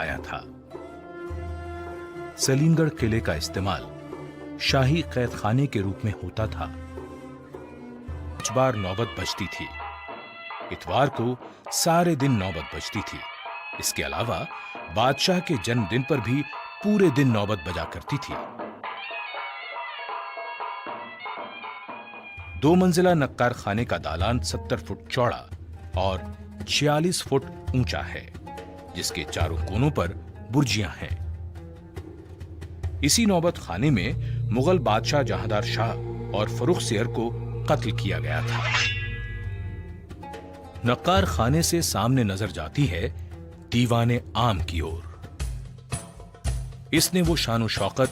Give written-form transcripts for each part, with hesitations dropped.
पाया था। सलीमगढ़ किले का इस्तेमाल शाही कैद खाने के रूप में होता था। 5 बार नौबत बजती थी। इतवार को सारे दिन नौबत बजती थी। इसके अलावा बादशाह के जन्मदिन पर भी पूरे दिन नौबत बजा करती थी। 2 मंजिला नक्कार खाने का दालान 70 फुट चौड़ा और 46 फुट ऊंचा है, जिसके चारों कोनों पर बुर्जियां हैं। इसी नौबत खाने में मुगल बादशाह जहांदार शाह और फर्रुख सियर को कत्ल किया गया था। नक्कार खाने से सामने नजर जाती है दीवाने आम की ओर। इसने वो शान शौकत,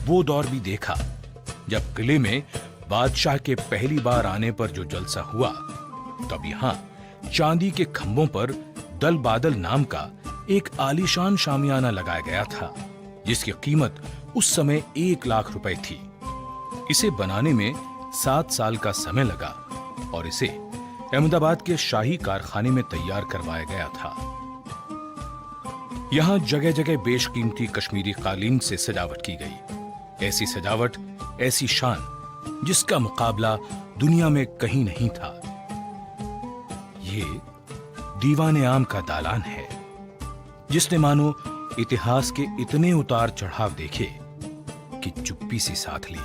वो दौर भी देखा जब किले में बादशाह के पहली बार आने पर जो जलसा हुआ, तब यहां चांदी के खंभों पर दल बादल नाम का एक आलीशान शामियाना लगाया गया था, जिसकी कीमत उस समय 1 लाख रुपए थी। इसे बनाने में 7 साल का समय लगा और इसे अहमदाबाद के शाही कारखाने में तैयार करवाया गया था। यहां जगह जगह बेशकीमती कश्मीरी कालीन से सजावट की गई। ऐसी सजावट, ऐसी शान, जिसका मुकाबला दुनिया में कहीं नहीं था। ये दीवाने आम का दालान है, जिसने मानो इतिहास के इतने उतार चढ़ाव देखे कि चुप्पी सी साथ ली।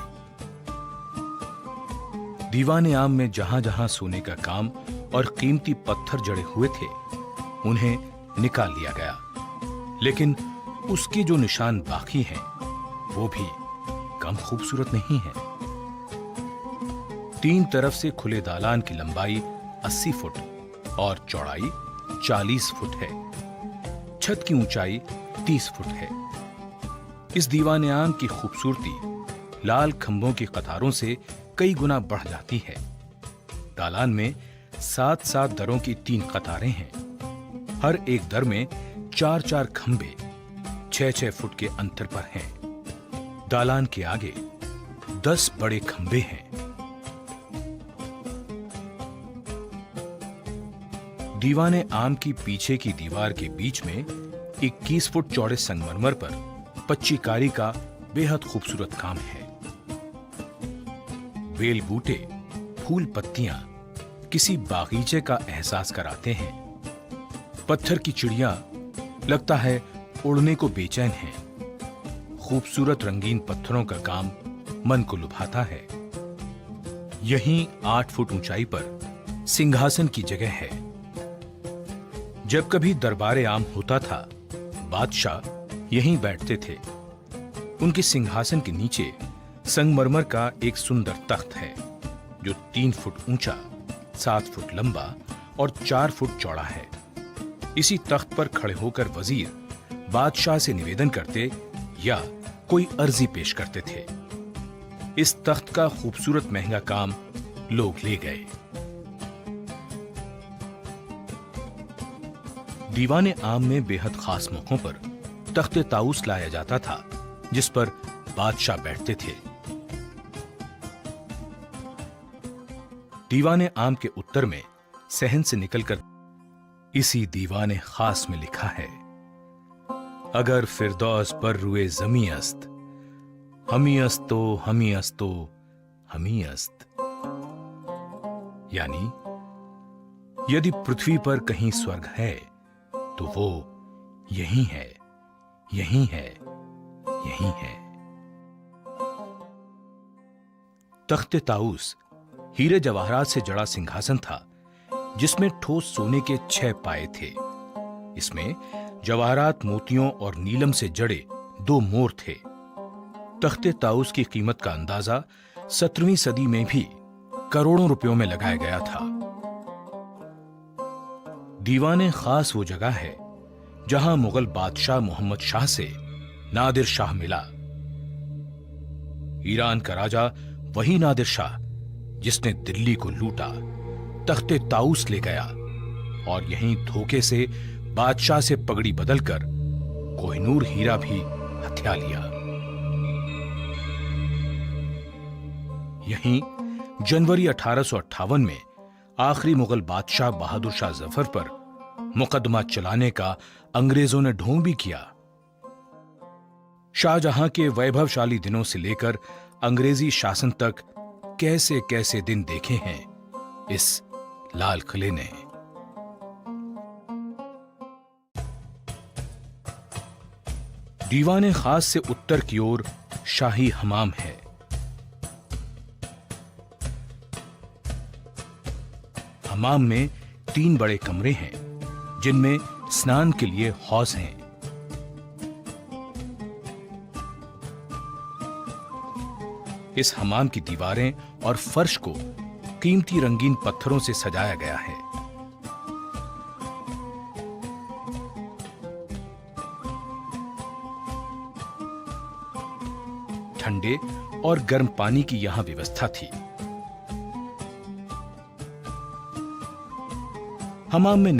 दीवाने आम में जहां जहां सोने का काम और कीमती पत्थर जड़े हुए थे, उन्हें निकाल लिया गया, लेकिन उसके जो निशान बाकी हैं, वो भी कम खूबसूरत नहीं है। 3 तरफ से खुले दालान की लंबाई 80 फुट और चौड़ाई 40 फुट है। छत की ऊंचाई 30 फुट है। इस दीवाने आम की खूबसूरती लाल खंभों की कतारों से कई गुना बढ़ जाती है। दालान में 7-7 दरों की 3 कतारें हैं। हर एक दर में 4-4 खंभे 6-6 फुट के अंतर पर हैं। दालान के आगे 10 बड़े खंभे हैं। दीवाने आम की पीछे की दीवार के बीच में 21 फुट चौड़े संगमरमर पर पच्चीकारी का बेहद खूबसूरत काम है। बेल बूटे, फूल पत्तियां किसी बागीचे का एहसास कराते हैं। पत्थर की चिड़िया लगता है उड़ने को बेचैन है। खूबसूरत रंगीन पत्थरों का काम मन को लुभाता है। यहीं 8 फुट ऊंचाई पर सिंहासन की जगह है। जब कभी दरबारे आम होता था, बादशाह यहीं बैठते थे। उनके सिंहासन के नीचे संगमरमर का एक सुंदर तख्त है, जो 3 फुट ऊंचा, 7 फुट लंबा और 4 फुट चौड़ा है। इसी तख्त पर खड़े होकर वजीर बादशाह से निवेदन करते या कोई अर्जी पेश करते थे। इस तख्त का खूबसूरत महंगा काम लोग ले गए। दीवाने आम में बेहद खास मौकों पर तख्ते ताऊस लाया जाता था, जिस पर बादशाह बैठते थे। दीवाने आम के उत्तर में सहन से निकलकर इसी दीवाने खास में लिखा है, अगर फिरदौस पर रुए जमी अस्त, हमी अस्तो हमी अस्तो हमी अस्त। यानी यदि पृथ्वी पर कहीं स्वर्ग है तो वो यही है, यही है, यही है। तख्ते ताऊस हीरे जवाहरात से जड़ा सिंहासन था, जिसमें ठोस सोने के 6 पाए थे। इसमें जवाहरात, मोतियों और नीलम से जड़े 2 मोर थे। तख्ते ताऊस की कीमत का अंदाजा 17वीं सदी में भी करोड़ों रुपयों में लगाया गया था। दीवाने खास वो जगह है जहां मुगल बादशाह मोहम्मद शाह से नादिर शाह मिला। ईरान का राजा वही नादिर शाह जिसने दिल्ली को लूटा, तख्ते ताऊस ले गया और यहीं धोखे से बादशाह से पगड़ी बदलकर कोहिनूर हीरा भी हथिया लिया। यहीं जनवरी 1858 में आखिरी मुगल बादशाह बहादुर शाह जफर पर मुकदमा चलाने का अंग्रेजों ने ढोंग भी किया। शाहजहां के वैभवशाली दिनों से लेकर अंग्रेजी शासन तक कैसे कैसे दिन देखे हैं इस लाल किले ने। दीवाने खास से उत्तर की ओर शाही हमाम है। हमाम में 3 बड़े कमरे हैं जिनमें स्नान के लिए हौज हैं। इस हमाम की दीवारें और फर्श को कीमती रंगीन पत्थरों से सजाया गया है। ठंडे और गर्म पानी की यहां व्यवस्था थी। हमाम में